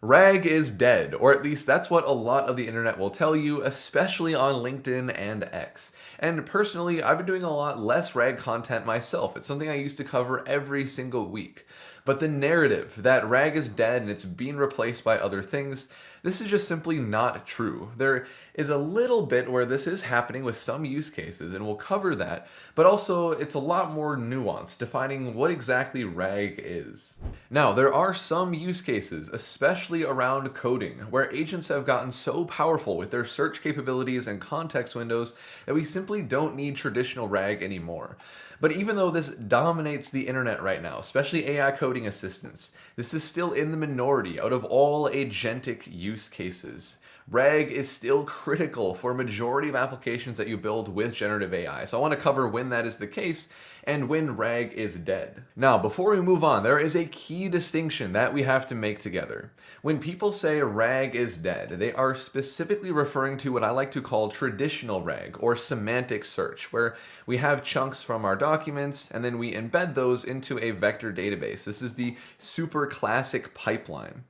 RAG is dead, or at least that's what a lot of the internet will tell you, especially on LinkedIn and X. And personally, I've been doing a lot less RAG content myself. It's something I used to cover every single week. But the narrative that RAG is dead and it's being replaced by other things, this is just simply not true. There is a little bit where this is happening with some use cases, and we'll cover that, but also it's a lot more nuanced, defining what exactly RAG is. Now, there are some use cases, especially around coding, where agents have gotten so powerful with their search capabilities and context windows that we simply don't need traditional RAG anymore. But even though this dominates the internet right now, especially AI coding assistants, this is still in the minority out of all agentic use cases. RAG is still critical for a majority of applications that you build with generative AI. So I want to cover when that is the case and when RAG is dead. Now, before we move on, there is a key distinction that we have to make together. When people say RAG is dead, they are specifically referring to what I like to call traditional RAG or semantic search, where we have chunks from our documents and then we embed those into a vector database. This is the super classic pipeline.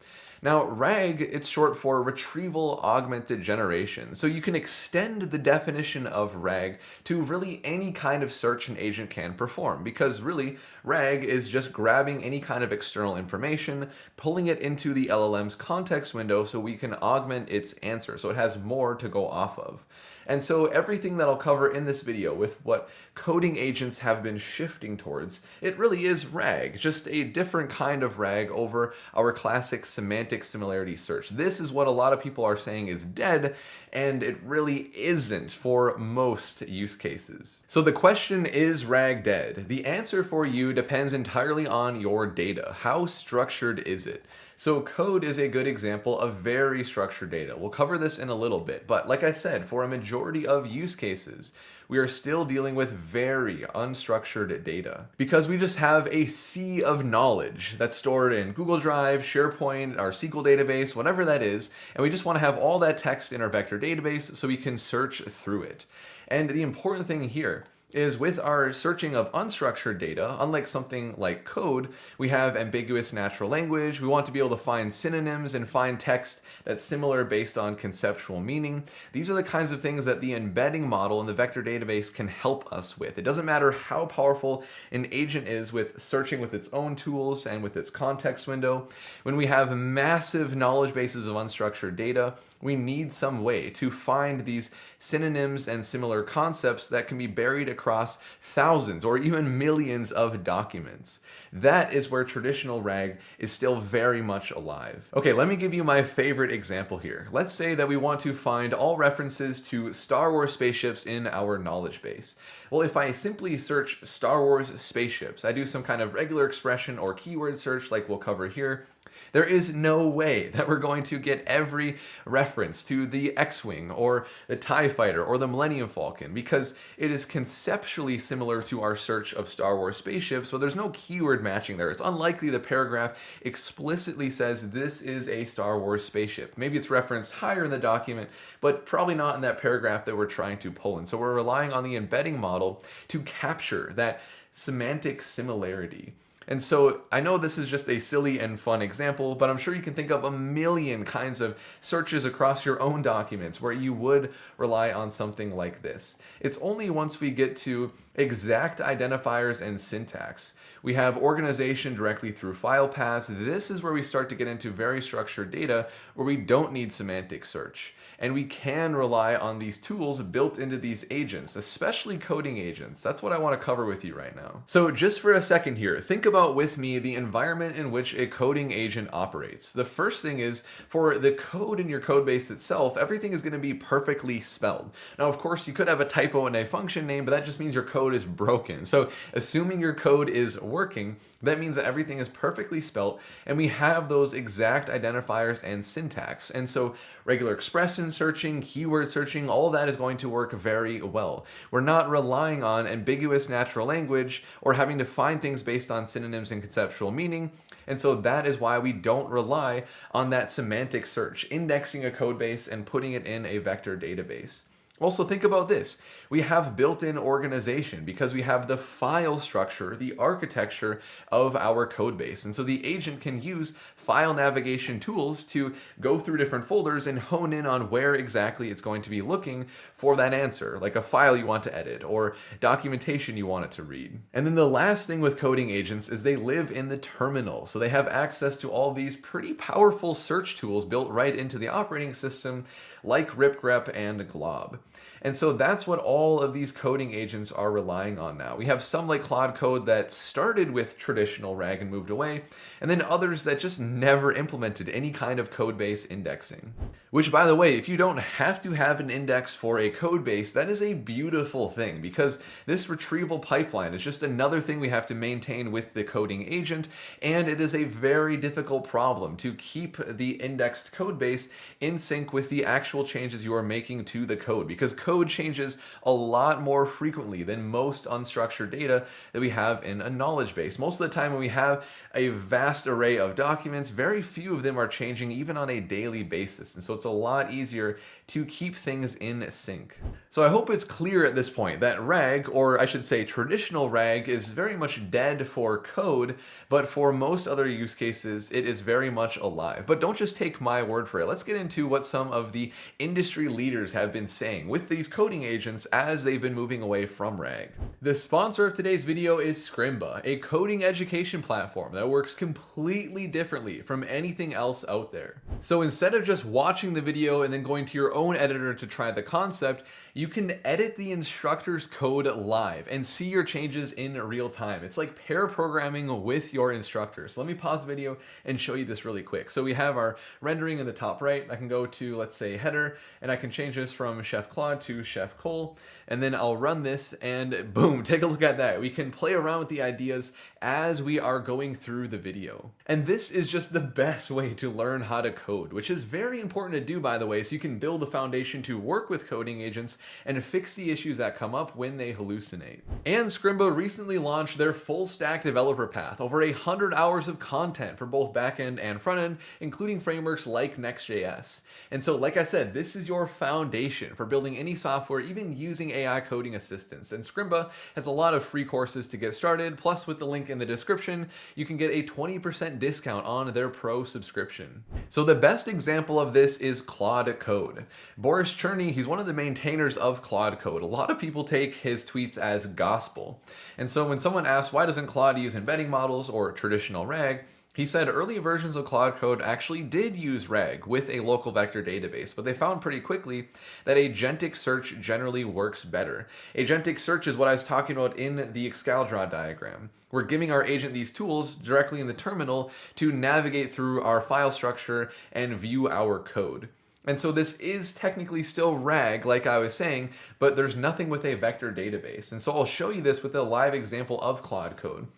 Now, RAG, it's short for Retrieval Augmented Generation. So you can extend the definition of RAG to really any kind of search an agent can perform, because really, RAG is just grabbing any kind of external information, pulling it into the LLM's context window so we can augment its answer, so it has more to go off of. And so everything that I'll cover in this video with what coding agents have been shifting towards, it really is RAG, just a different kind of RAG over our classic semantic similarity search. This is what a lot of people are saying is dead, and it really isn't for most use cases. So the question, is RAG dead? The answer for you depends entirely on your data. How structured is it? So code is a good example of very structured data. We'll cover this in a little bit, but like I said, for a majority of use cases, we are still dealing with very unstructured data because we just have a sea of knowledge that's stored in Google Drive, SharePoint, our SQL database, whatever that is, and we just want to have all that text in our vector database so we can search through it. And the important thing here is with our searching of unstructured data, unlike something like code, we have ambiguous natural language. We want to be able to find synonyms and find text that's similar based on conceptual meaning. These are the kinds of things that the embedding model in the vector database can help us with. It doesn't matter how powerful an agent is with searching with its own tools and with its context window. When we have massive knowledge bases of unstructured data, we need some way to find these synonyms and similar concepts that can be buried across thousands or even millions of documents. That is where traditional RAG is still very much alive. Okay, let me give you my favorite example here. Let's say that we want to find all references to Star Wars spaceships in our knowledge base. Well, if I simply search Star Wars spaceships, I do some kind of regular expression or keyword search like we'll cover here, there is no way that we're going to get every reference to the X-Wing or the TIE Fighter or the Millennium Falcon because it is conceptually similar to our search of Star Wars spaceships, but there's no keyword matching there. It's unlikely the paragraph explicitly says this is a Star Wars spaceship. Maybe it's referenced higher in the document, but probably not in that paragraph that we're trying to pull in. So we're relying on the embedding model to capture that semantic similarity. And so I know this is just a silly and fun example, but I'm sure you can think of a million kinds of searches across your own documents where you would rely on something like this. It's only once we get to exact identifiers and syntax. We have organization directly through file paths. This is where we start to get into very structured data where we don't need semantic search. And we can rely on these tools built into these agents, especially coding agents. That's what I want to cover with you right now. So just for a second here, think about with me the environment in which a coding agent operates. The first thing is for the code in your code base itself, everything is going to be perfectly spelled. Now, of course, you could have a typo in a function name, but that just means your code is broken. So assuming your code is working, that means that everything is perfectly spelled and we have those exact identifiers and syntax. And so regular expression searching, keyword searching, all of that is going to work very well. We're not relying on ambiguous natural language or having to find things based on synonyms and conceptual meaning. And so that is why we don't rely on that semantic search, indexing a code base and putting it in a vector database. Also, think about this. We have built-in organization because we have the file structure, the architecture of our code base. And so the agent can use file navigation tools to go through different folders and hone in on where exactly it's going to be looking for that answer, like a file you want to edit or documentation you want it to read. And then the last thing with coding agents is they live in the terminal. So they have access to all these pretty powerful search tools built right into the operating system, like grep and glob. And so that's what all of these coding agents are relying on now. We have some like Claude Code that started with traditional RAG and moved away, and then others that just never implemented any kind of code base indexing. Which, by the way, if you don't have to have an index for a code base, that is a beautiful thing, because this retrieval pipeline is just another thing we have to maintain with the coding agent, and it is a very difficult problem to keep the indexed code base in sync with the actual changes you are making to the code, because code changes a lot more frequently than most unstructured data that we have in a knowledge base. Most of the time when we have a vast array of documents, very few of them are changing even on a daily basis. And so it's a lot easier to keep things in sync. So I hope it's clear at this point that RAG, or I should say traditional RAG, is very much dead for code, but for most other use cases, it is very much alive. But don't just take my word for it. Let's get into what some of the industry leaders have been saying with these coding agents as they've been moving away from RAG. The sponsor of today's video is Scrimba, a coding education platform that works completely differently from anything else out there. So instead of just watching the video and then going to your own editor to try the concept, you can edit the instructor's code live and see your changes in real time. It's like pair programming with your instructor. So let me pause the video and show you this really quick. So we have our rendering in the top right. I can go to, let's say, header, and I can change this from Chef Claude to Chef Cole, and then I'll run this and boom, take a look at that. We can play around with the ideas as we are going through the video. And this is just the best way to learn how to code, which is very important to do, by the way, so you can build a foundation to work with coding agents and fix the issues that come up when they hallucinate. And Scrimba recently launched their full stack developer path, over 100 hours of content for both backend and frontend, including frameworks like Next.js. And so, like I said, this is your foundation for building any software, even using AI coding assistants. And Scrimba has a lot of free courses to get started, plus with the link in the description, you can get a 20% discount on their pro subscription. So the best example of this is Claude Code. Boris Cherny, he's one of the maintainers of Claude Code. A lot of people take his tweets as gospel. And so when someone asks, why doesn't Claude use embedding models or traditional RAG? He said early versions of Claude Code actually did use RAG with a local vector database, but they found pretty quickly that agentic search generally works better. Agentic search is what I was talking about in the Excalibur diagram. We're giving our agent these tools directly in the terminal to navigate through our file structure and view our code. And so this is technically still RAG, like I was saying, but there's nothing with a vector database. And so I'll show you this with a live example of Claude Code.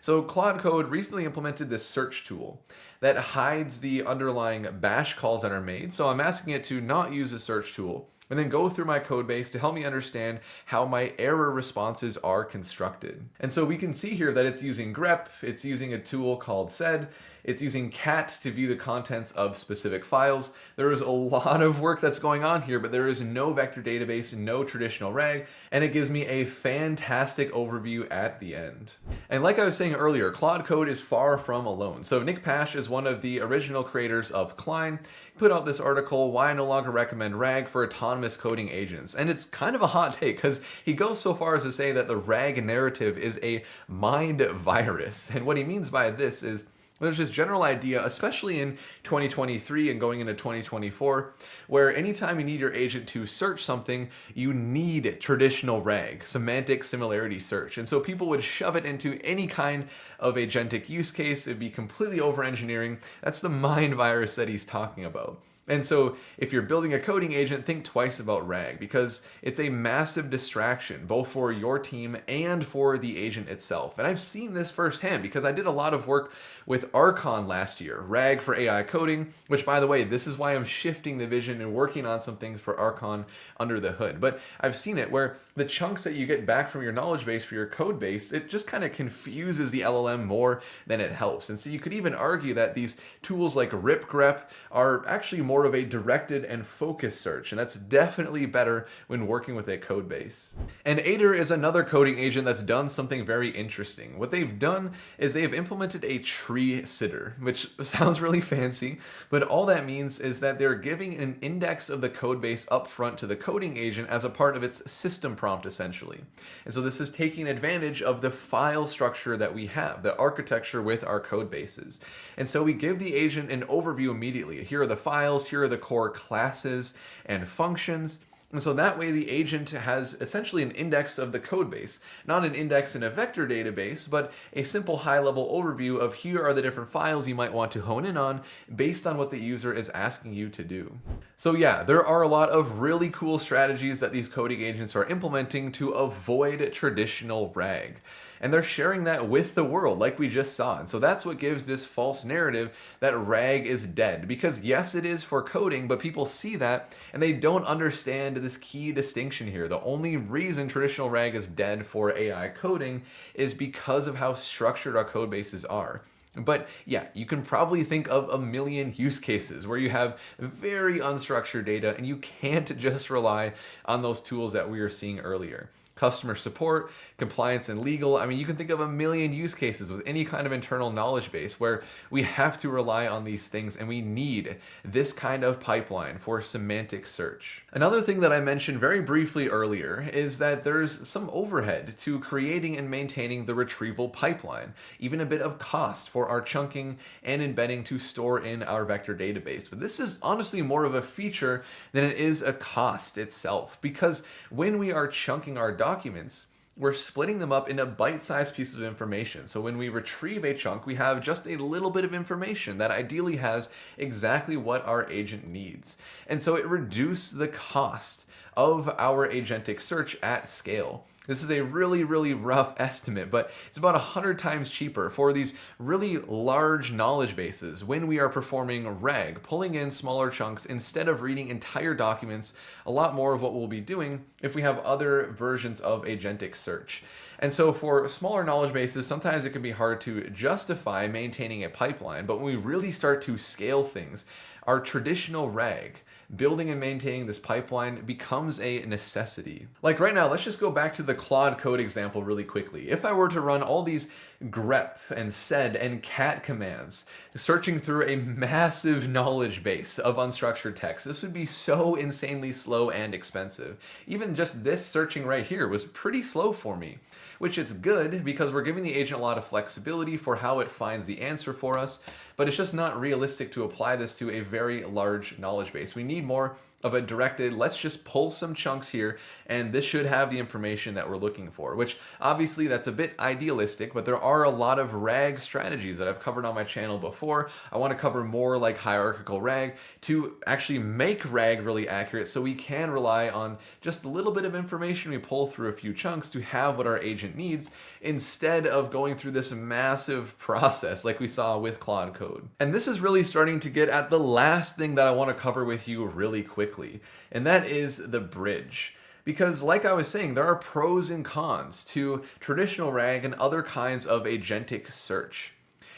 So Claude Code recently implemented this search tool that hides the underlying bash calls that are made. So I'm asking it to not use a search tool and then go through my code base to help me understand how my error responses are constructed. And so we can see here that it's using grep, it's using a tool called sed, it's using cat to view the contents of specific files. There is a lot of work that's going on here, but there is no vector database, no traditional RAG, and it gives me a fantastic overview at the end. And like I was saying earlier, Claude Code is far from alone. So Nick Pash is one of the original creators of Cline. He put out this article, Why I No Longer Recommend RAG for Autonomous Coding Agents. And it's kind of a hot take because he goes so far as to say that the RAG narrative is a mind virus. And what he means by this is there's this general idea, especially in 2023 and going into 2024, where anytime you need your agent to search something, you need traditional RAG, semantic similarity search. And so people would shove it into any kind of agentic use case. It'd be completely over-engineering. That's the mind virus that he's talking about. And so if you're building a coding agent, think twice about RAG because it's a massive distraction, both for your team and for the agent itself. And I've seen this firsthand because I did a lot of work with Archon last year, RAG for AI coding, which by the way, this is why I'm shifting the vision and working on some things for Archon under the hood. But I've seen it where the chunks that you get back from your knowledge base for your code base, it just kind of confuses the LLM more than it helps. And so you could even argue that these tools like grep are actually more more of a directed and focused search, and that's definitely better when working with a code base. And Aider is another coding agent that's done something very interesting. What they've done is they've implemented a tree sitter, which sounds really fancy, but all that means is that they're giving an index of the code base up front to the coding agent as a part of its system prompt, essentially. And so this is taking advantage of the file structure that we have, the architecture with our code bases. And so we give the agent an overview immediately. Here are the files, here are the core classes and functions. And so that way the agent has essentially an index of the code base, not an index in a vector database, but a simple high-level overview of here are the different files you might want to hone in on based on what the user is asking you to do. So yeah, there are a lot of really cool strategies that these coding agents are implementing to avoid traditional RAG. And they're sharing that with the world like we just saw. And so that's what gives this false narrative that RAG is dead. Because yes, it is for coding, but people see that and they don't understand this key distinction here. The only reason traditional RAG is dead for AI coding is because of how structured our code bases are. But yeah, you can probably think of a million use cases where you have very unstructured data and you can't just rely on those tools that we were seeing earlier. Customer support, compliance, and legal. I mean, you can think of a million use cases with any kind of internal knowledge base where we have to rely on these things, and we need this kind of pipeline for semantic search. Another thing that I mentioned very briefly earlier is that there's some overhead to creating and maintaining the retrieval pipeline, even a bit of cost for our chunking and embedding to store in our vector database. But this is honestly more of a feature than it is a cost itself, because when we are chunking our documents, we're splitting them up into bite-sized pieces of information. So when we retrieve a chunk, we have just a little bit of information that ideally has exactly what our agent needs. And so it reduces the cost of our agentic search at scale. This is a really, really rough estimate, but it's about 100 times cheaper for these really large knowledge bases when we are performing RAG, pulling in smaller chunks instead of reading entire documents, a lot more of what we'll be doing if we have other versions of agentic search. And so for smaller knowledge bases, sometimes it can be hard to justify maintaining a pipeline, but when we really start to scale things, our traditional RAG, building and maintaining this pipeline, becomes a necessity. Like right now, let's just go back to the Claude Code example really quickly. If I were to run all these grep and sed and cat commands, searching through a massive knowledge base of unstructured text, this would be so insanely slow and expensive. Even just this searching right here was pretty slow for me, which is good because we're giving the agent a lot of flexibility for how it finds the answer for us, but it's just not realistic to apply this to a very large knowledge base. We need more of a directed, let's just pull some chunks here, and this should have the information that we're looking for, which obviously that's a bit idealistic, but there are a lot of RAG strategies that I've covered on my channel before. I want to cover more like hierarchical RAG to actually make RAG really accurate so we can rely on just a little bit of information we pull through a few chunks to have what our agent needs instead of going through this massive process like we saw with Claude Code. And this is really starting to get at the last thing that I want to cover with you really quickly, and that is the bridge. Because like I was saying, there are pros and cons to traditional RAG and other kinds of agentic search.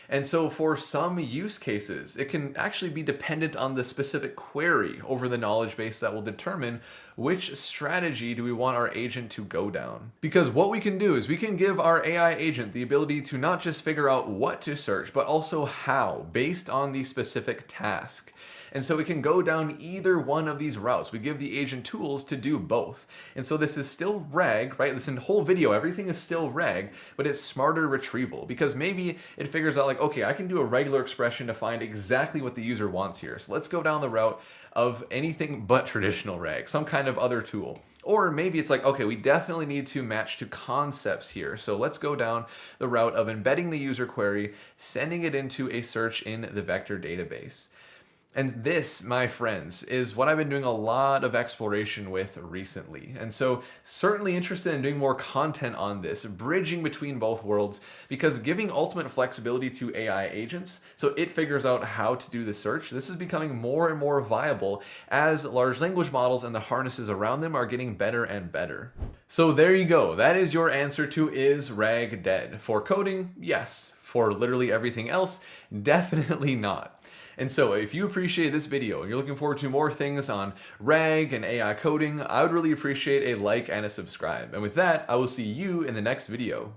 And so for some use cases, it can actually be dependent on the specific query over the knowledge base that will determine which strategy do we want our agent to go down. Because what we can do is we can give our AI agent the ability to not just figure out what to search, but also how, based on the specific task. And so we can go down either one of these routes. We give the agent tools to do both. And so this is still RAG, right? This whole video, everything is still RAG, but it's smarter retrieval, because maybe it figures out like, okay, I can do a regular expression to find exactly what the user wants here. So let's go down the route of anything but traditional RAG, some kind of other tool. Or maybe it's like, okay, we definitely need to match to concepts here. So let's go down the route of embedding the user query, sending it into a search in the vector database. And this, my friends, is what I've been doing a lot of exploration with recently. And so certainly interested in doing more content on this, bridging between both worlds, because giving ultimate flexibility to AI agents so it figures out how to do the search, this is becoming more and more viable as large language models and the harnesses around them are getting better and better. So there you go. That is your answer to is RAG dead? For coding, yes. for literally everything else? Definitely not. And so if you appreciate this video and you're looking forward to more things on RAG and AI coding, I would really appreciate a like and a subscribe. And with that, I will see you in the next video.